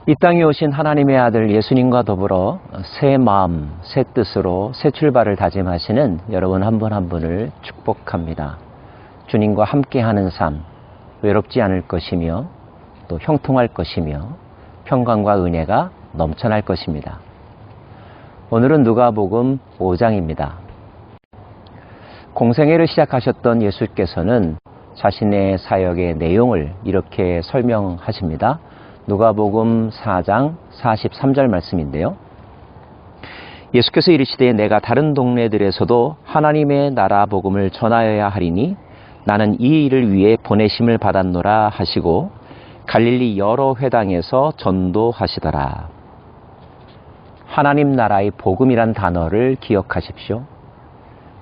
이 땅에 오신 하나님의 아들 예수님과 더불어 새 마음, 새 뜻으로 새 출발을 다짐하시는 여러분 한 분 한 분을 축복합니다. 주님과 함께하는 삶, 외롭지 않을 것이며 또 형통할 것이며 평강과 은혜가 넘쳐날 것입니다. 오늘은 누가복음 5장입니다. 공생애를 시작하셨던 예수께서는 자신의 사역의 내용을 이렇게 설명하십니다. 누가복음 4장 43절 말씀인데요. 예수께서 이르시되 내가 다른 동네들에서도 하나님의 나라 복음을 전하여야 하리니 나는 이 일을 위해 보내심을 받았노라 하시고 갈릴리 여러 회당에서 전도하시더라. 하나님 나라의 복음이란 단어를 기억하십시오.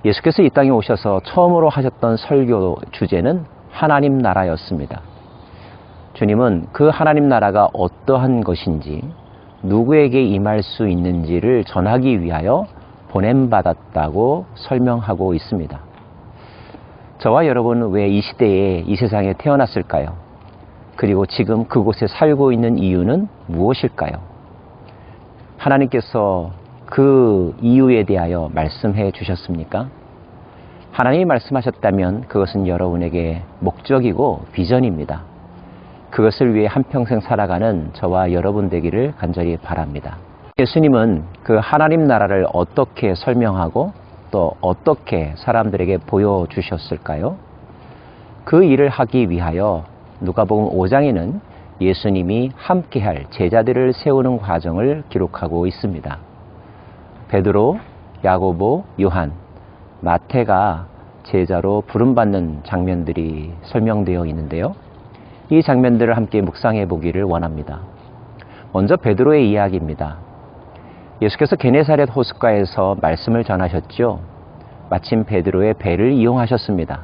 예수께서 이 땅에 오셔서 처음으로 하셨던 설교 주제는 하나님 나라였습니다. 주님은 그 하나님 나라가 어떠한 것인지 누구에게 임할 수 있는지를 전하기 위하여 보냄받았다고 설명하고 있습니다. 저와 여러분은 왜 이 시대에 이 세상에 태어났을까요? 그리고 지금 그곳에 살고 있는 이유는 무엇일까요? 하나님께서 그 이유에 대하여 말씀해 주셨습니까? 하나님이 말씀하셨다면 그것은 여러분에게 목적이고 비전입니다. 그것을 위해 한평생 살아가는 저와 여러분 되기를 간절히 바랍니다. 예수님은 그 하나님 나라를 어떻게 설명하고 또 어떻게 사람들에게 보여주셨을까요? 그 일을 하기 위하여 누가복음 5장에는 예수님이 함께할 제자들을 세우는 과정을 기록하고 있습니다. 베드로, 야고보, 요한, 마태가 제자로 부름받는 장면들이 설명되어 있는데요. 이 장면들을 함께 묵상해 보기를 원합니다. 먼저 베드로의 이야기입니다. 예수께서 게네사렛 호숫가에서 말씀을 전하셨죠. 마침 베드로의 배를 이용하셨습니다.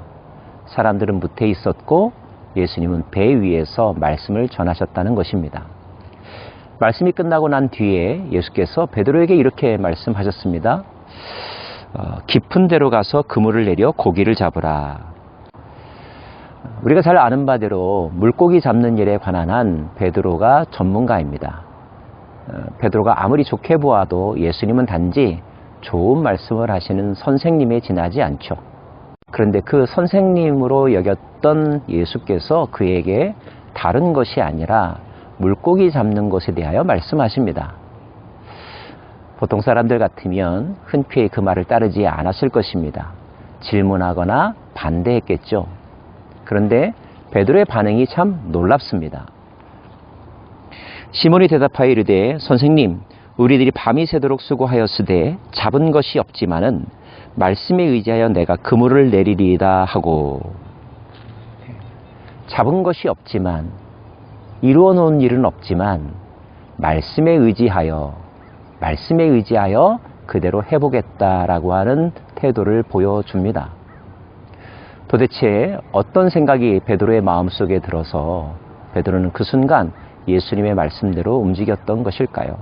사람들은 무태에 있었고 예수님은 배 위에서 말씀을 전하셨다는 것입니다. 말씀이 끝나고 난 뒤에 예수께서 베드로에게 이렇게 말씀하셨습니다. 깊은 데로 가서 그물을 내려 고기를 잡으라. 우리가 잘 아는 바대로 물고기 잡는 일에 관한 한 베드로가 전문가입니다. 베드로가 아무리 좋게 보아도 예수님은 단지 좋은 말씀을 하시는 선생님에 지나지 않죠. 그런데 그 선생님으로 여겼던 예수께서 그에게 다른 것이 아니라 물고기 잡는 것에 대하여 말씀하십니다. 보통 사람들 같으면 흔쾌히 그 말을 따르지 않았을 것입니다. 질문하거나 반대했겠죠. 그런데 베드로의 반응이 참 놀랍습니다. 시몬이 대답하여 이르되 선생님 우리들이 밤이 새도록 수고하였으되 잡은 것이 없지만은 말씀에 의지하여 내가 그물을 내리리이다 하고 잡은 것이 없지만 이루어 놓은 일은 없지만 말씀에 의지하여 그대로 해보겠다라고 하는 태도를 보여줍니다. 도대체 어떤 생각이 베드로의 마음속에 들어서 베드로는 그 순간 예수님의 말씀대로 움직였던 것일까요?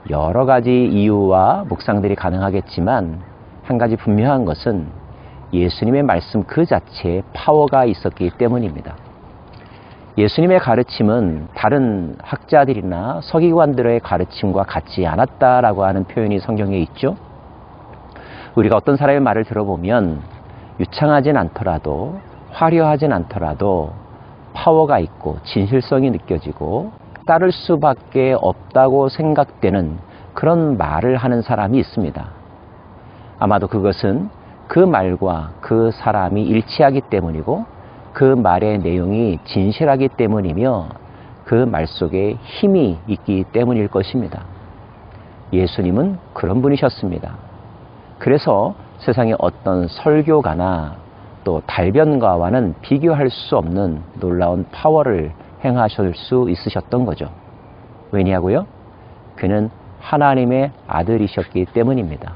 여러 가지 이유와 묵상들이 가능하겠지만 한 가지 분명한 것은 예수님의 말씀 그 자체에 파워가 있었기 때문입니다. 예수님의 가르침은 다른 학자들이나 서기관들의 가르침과 같지 않았다라고 하는 표현이 성경에 있죠. 우리가 어떤 사람의 말을 들어보면 유창하진 않더라도 화려하진 않더라도 파워가 있고 진실성이 느껴지고 따를 수밖에 없다고 생각되는 그런 말을 하는 사람이 있습니다. 아마도 그것은 그 말과 그 사람이 일치하기 때문이고 그 말의 내용이 진실하기 때문이며 그 말 속에 힘이 있기 때문일 것입니다. 예수님은 그런 분이셨습니다. 그래서 세상의 어떤 설교가나 또 달변가와는 비교할 수 없는 놀라운 파워를 행하실 수 있으셨던 거죠. 왜냐고요? 그는 하나님의 아들이셨기 때문입니다.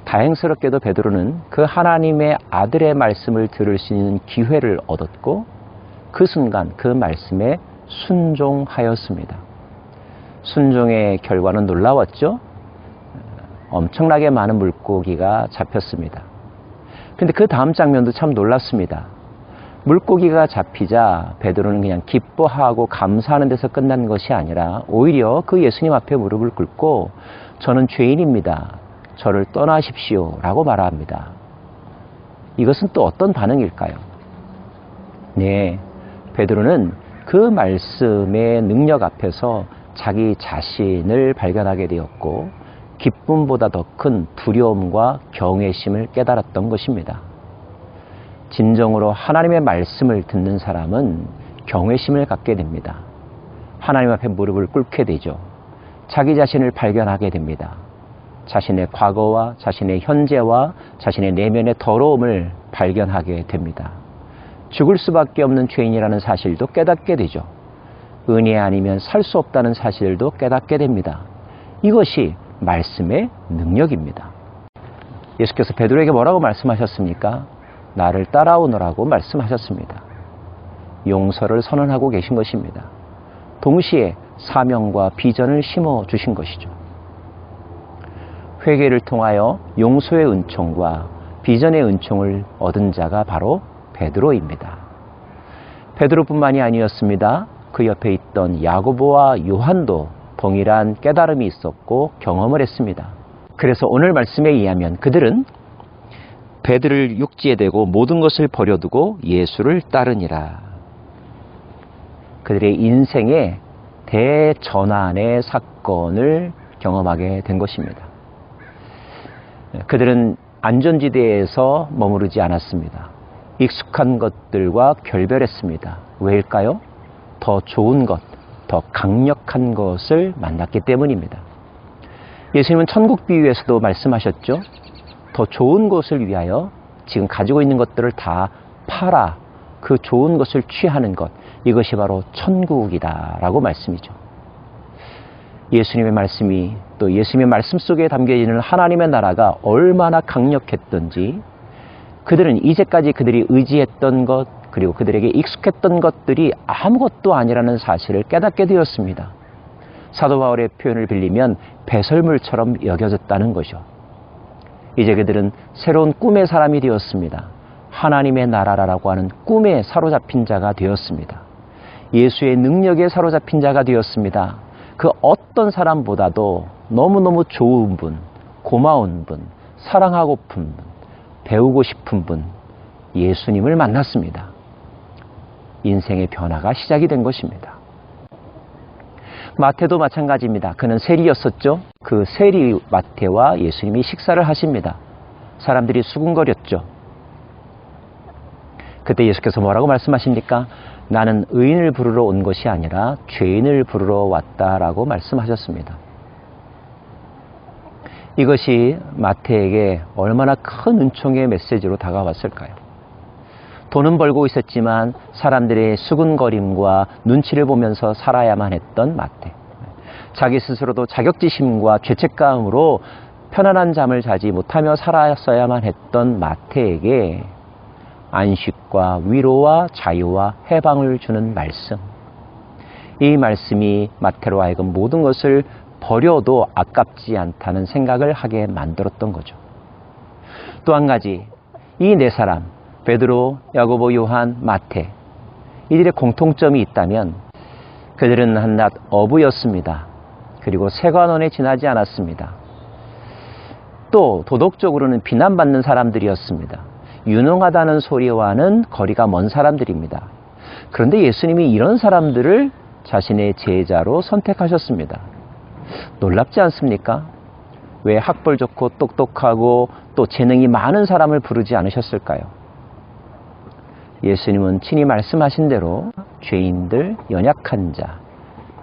다행스럽게도 베드로는 그 하나님의 아들의 말씀을 들을 수 있는 기회를 얻었고 그 순간 그 말씀에 순종하였습니다. 순종의 결과는 놀라웠죠. 엄청나게 많은 물고기가 잡혔습니다. 근데 그 다음 장면도 참 놀랍습니다. 물고기가 잡히자 베드로는 그냥 기뻐하고 감사하는 데서 끝난 것이 아니라 오히려 그 예수님 앞에 무릎을 꿇고 저는 죄인입니다. 저를 떠나십시오 라고 말합니다. 이것은 또 어떤 반응일까요? 네, 베드로는 그 말씀의 능력 앞에서 자기 자신을 발견하게 되었고 기쁨보다 더 큰 두려움과 경외심을 깨달았던 것입니다. 진정으로 하나님의 말씀을 듣는 사람은 경외심을 갖게 됩니다. 하나님 앞에 무릎을 꿇게 되죠. 자기 자신을 발견하게 됩니다. 자신의 과거와 자신의 현재와 자신의 내면의 더러움을 발견하게 됩니다. 죽을 수밖에 없는 죄인이라는 사실도 깨닫게 되죠. 은혜 아니면 살 수 없다는 사실도 깨닫게 됩니다. 이것이 말씀의 능력입니다. 예수께서 베드로에게 뭐라고 말씀하셨습니까? 나를 따라오너라고 말씀하셨습니다. 용서를 선언하고 계신 것입니다. 동시에 사명과 비전을 심어주신 것이죠. 회개를 통하여 용서의 은총과 비전의 은총을 얻은 자가 바로 베드로입니다. 베드로뿐만이 아니었습니다. 그 옆에 있던 야고보와 요한도 동일한 깨달음이 있었고 경험을 했습니다. 그래서 오늘 말씀에 의하면 그들은 베드로를 육지에 대고 모든 것을 버려두고 예수를 따르니라. 그들의 인생의 대전환의 사건을 경험하게 된 것입니다. 그들은 안전지대에서 머무르지 않았습니다. 익숙한 것들과 결별했습니다. 왜일까요? 더 좋은 것, 더 강력한 것을 만났기 때문입니다. 예수님은 천국 비유에서도 말씀하셨죠. 더 좋은 것을 위하여 지금 가지고 있는 것들을 다 팔아 그 좋은 것을 취하는 것, 이것이 바로 천국이다 라고 말씀이죠. 예수님의 말씀이 또 예수님의 말씀 속에 담겨있는 하나님의 나라가 얼마나 강력했던지 그들은 이제까지 그들이 의지했던 것 그리고 그들에게 익숙했던 것들이 아무것도 아니라는 사실을 깨닫게 되었습니다. 사도 바울의 표현을 빌리면 배설물처럼 여겨졌다는 거죠. 이제 그들은 새로운 꿈의 사람이 되었습니다. 하나님의 나라라고 하는 꿈에 사로잡힌 자가 되었습니다. 예수의 능력에 사로잡힌 자가 되었습니다. 그 어떤 사람보다도 너무너무 좋은 분, 고마운 분, 사랑하고픈 분, 배우고 싶은 분, 예수님을 만났습니다. 인생의 변화가 시작이 된 것입니다. 마태도 마찬가지입니다. 그는 세리였었죠. 그 세리 마태와 예수님이 식사를 하십니다. 사람들이 수군거렸죠. 그때 예수께서 뭐라고 말씀하십니까? 나는 의인을 부르러 온 것이 아니라 죄인을 부르러 왔다라고 말씀하셨습니다. 이것이 마태에게 얼마나 큰 은총의 메시지로 다가왔을까요? 돈은 벌고 있었지만 사람들의 수군거림과 눈치를 보면서 살아야만 했던 마태. 자기 스스로도 자격지심과 죄책감으로 편안한 잠을 자지 못하며 살았어야만 했던 마태에게 안식과 위로와 자유와 해방을 주는 말씀. 이 말씀이 마태로 하여금 모든 것을 버려도 아깝지 않다는 생각을 하게 만들었던 거죠. 또 한 가지, 이 네 사람, 베드로, 야고보, 요한, 마태, 이들의 공통점이 있다면 그들은 한낱 어부였습니다. 그리고 세관원에 지나지 않았습니다. 또 도덕적으로는 비난받는 사람들이었습니다. 유능하다는 소리와는 거리가 먼 사람들입니다. 그런데 예수님이 이런 사람들을 자신의 제자로 선택하셨습니다. 놀랍지 않습니까? 왜 학벌 좋고 똑똑하고 또 재능이 많은 사람을 부르지 않으셨을까요? 예수님은 친히 말씀하신 대로 죄인들, 연약한 자,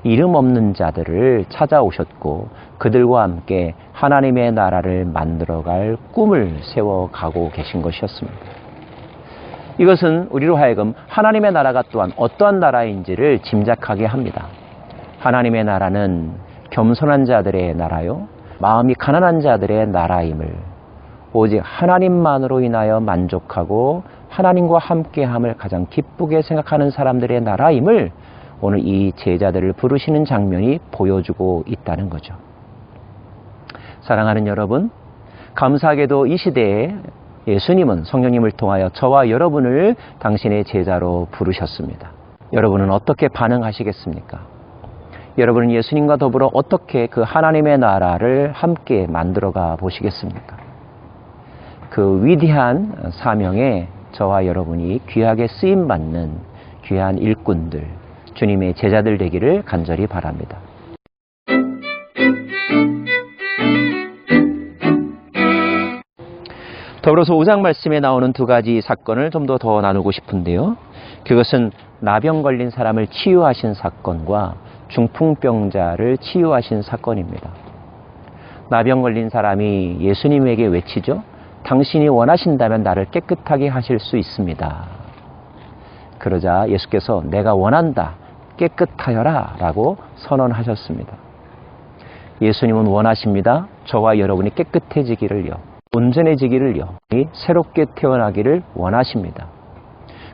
이름 없는 자들을 찾아오셨고 그들과 함께 하나님의 나라를 만들어갈 꿈을 세워가고 계신 것이었습니다. 이것은 우리로 하여금 하나님의 나라가 또한 어떠한 나라인지를 짐작하게 합니다. 하나님의 나라는 겸손한 자들의 나라요, 마음이 가난한 자들의 나라임을, 오직 하나님만으로 인하여 만족하고 하나님과 함께함을 가장 기쁘게 생각하는 사람들의 나라임을 오늘 이 제자들을 부르시는 장면이 보여주고 있다는 거죠. 사랑하는 여러분, 감사하게도 이 시대에 예수님은 성령님을 통하여 저와 여러분을 당신의 제자로 부르셨습니다. 여러분은 어떻게 반응하시겠습니까? 여러분은 예수님과 더불어 어떻게 그 하나님의 나라를 함께 만들어가 보시겠습니까? 그 위대한 사명에 저와 여러분이 귀하게 쓰임받는 귀한 일꾼들, 주님의 제자들 되기를 간절히 바랍니다. 더불어서 5장 말씀에 나오는 두 가지 사건을 좀 더 나누고 싶은데요. 그것은 나병 걸린 사람을 치유하신 사건과 중풍병자를 치유하신 사건입니다. 나병 걸린 사람이 예수님에게 외치죠. 당신이 원하신다면 나를 깨끗하게 하실 수 있습니다. 그러자 예수께서 내가 원한다. 깨끗하여라 라고 선언하셨습니다. 예수님은 원하십니다. 저와 여러분이 깨끗해지기를요. 온전해지기를요. 새롭게 태어나기를 원하십니다.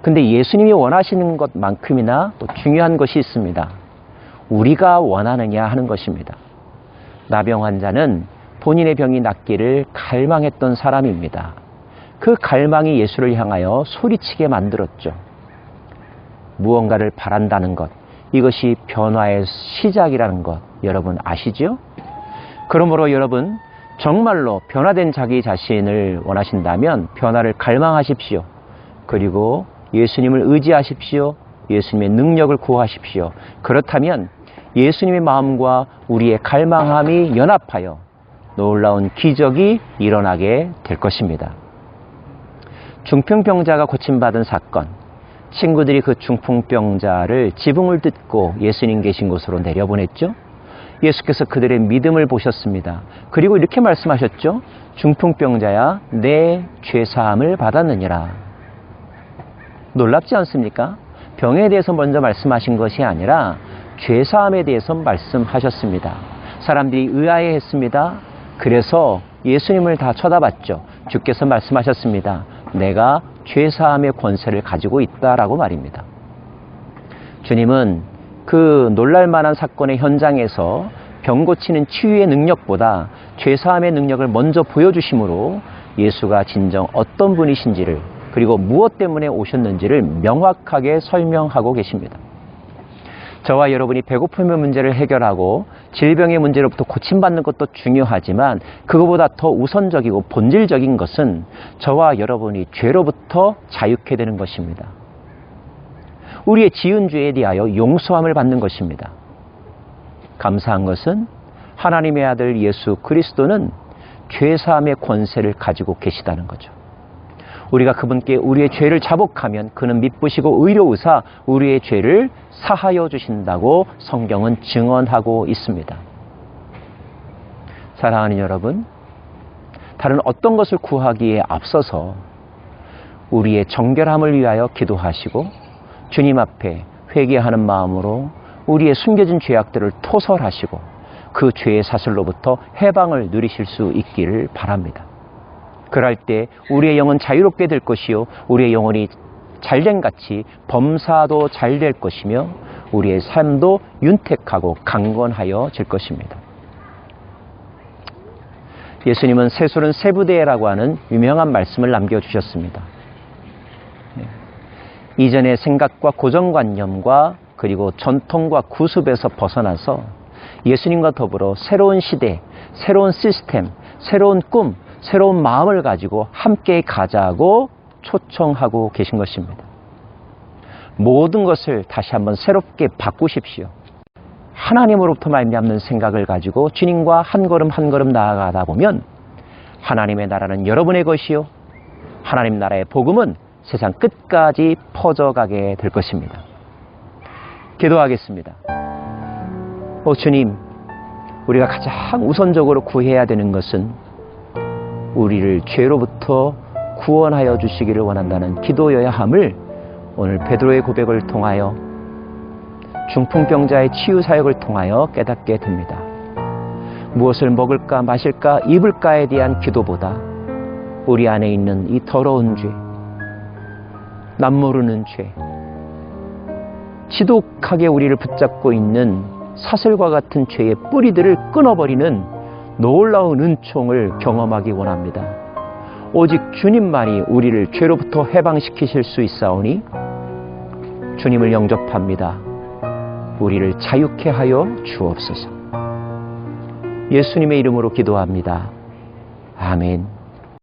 근데 예수님이 원하시는 것만큼이나 또 중요한 것이 있습니다. 우리가 원하느냐 하는 것입니다. 나병 환자는 본인의 병이 낫기를 갈망했던 사람입니다. 그 갈망이 예수를 향하여 소리치게 만들었죠. 무언가를 바란다는 것, 이것이 변화의 시작이라는 것 여러분 아시죠? 그러므로 여러분 정말로 변화된 자기 자신을 원하신다면 변화를 갈망하십시오. 그리고 예수님을 의지하십시오. 예수님의 능력을 구하십시오. 그렇다면 예수님의 마음과 우리의 갈망함이 연합하여 놀라운 기적이 일어나게 될 것입니다. 중풍병자가 고침받은 사건, 친구들이 그 중풍병자를 지붕을 뜯고 예수님 계신 곳으로 내려보냈죠. 예수께서 그들의 믿음을 보셨습니다. 그리고 이렇게 말씀하셨죠. 중풍병자야, 내 죄사함을 받았느니라. 놀랍지 않습니까? 병에 대해서 먼저 말씀하신 것이 아니라 죄사함에 대해서 말씀하셨습니다. 사람들이 의아해했습니다. 그래서 예수님을 다 쳐다봤죠. 주께서 말씀하셨습니다. 내가 죄사함의 권세를 가지고 있다라고 말입니다. 주님은 그 놀랄만한 사건의 현장에서 병 고치는 치유의 능력보다 죄사함의 능력을 먼저 보여주심으로 예수가 진정 어떤 분이신지를 그리고 무엇 때문에 오셨는지를 명확하게 설명하고 계십니다. 저와 여러분이 배고픔의 문제를 해결하고 질병의 문제로부터 고침받는 것도 중요하지만 그것보다 더 우선적이고 본질적인 것은 저와 여러분이 죄로부터 자유케 되는 것입니다. 우리의 지은 죄에 대하여 용서함을 받는 것입니다. 감사한 것은 하나님의 아들 예수 그리스도는 죄사함의 권세를 가지고 계시다는 거죠. 우리가 그분께 우리의 죄를 자복하면 그는 미쁘시고 의로우사 우리의 죄를 사하여 주신다고 성경은 증언하고 있습니다. 사랑하는 여러분, 다른 어떤 것을 구하기에 앞서서 우리의 정결함을 위하여 기도하시고 주님 앞에 회개하는 마음으로 우리의 숨겨진 죄악들을 토설하시고 그 죄의 사슬로부터 해방을 누리실 수 있기를 바랍니다. 그럴 때 우리의 영은 자유롭게 될 것이요 우리의 영혼이 잘된 같이 범사도 잘 될 것이며 우리의 삶도 윤택하고 강건하여질 것입니다. 예수님은 세술은 세부대라고 하는 유명한 말씀을 남겨주셨습니다. 이전의 생각과 고정관념과 그리고 전통과 구습에서 벗어나서 예수님과 더불어 새로운 시대, 새로운 시스템, 새로운 꿈, 새로운 마음을 가지고 함께 가자고 초청하고 계신 것입니다. 모든 것을 다시 한번 새롭게 바꾸십시오. 하나님으로부터 말미암는 생각을 가지고 주님과 한 걸음 한 걸음 나아가다 보면 하나님의 나라는 여러분의 것이요 하나님 나라의 복음은 세상 끝까지 퍼져가게 될 것입니다. 기도하겠습니다. 주님, 우리가 가장 우선적으로 구해야 되는 것은 우리를 죄로부터 구원하여 주시기를 원한다는 기도여야 함을 오늘 베드로의 고백을 통하여 중풍병자의 치유 사역을 통하여 깨닫게 됩니다. 무엇을 먹을까 마실까 입을까에 대한 기도보다 우리 안에 있는 이 더러운 죄, 남모르는 죄, 지독하게 우리를 붙잡고 있는 사슬과 같은 죄의 뿌리들을 끊어버리는 놀라운 은총을 경험하기 원합니다. 오직 주님만이 우리를 죄로부터 해방시키실 수 있사오니 주님을 영접합니다. 우리를 자유케 하여 주옵소서. 예수님의 이름으로 기도합니다. 아멘.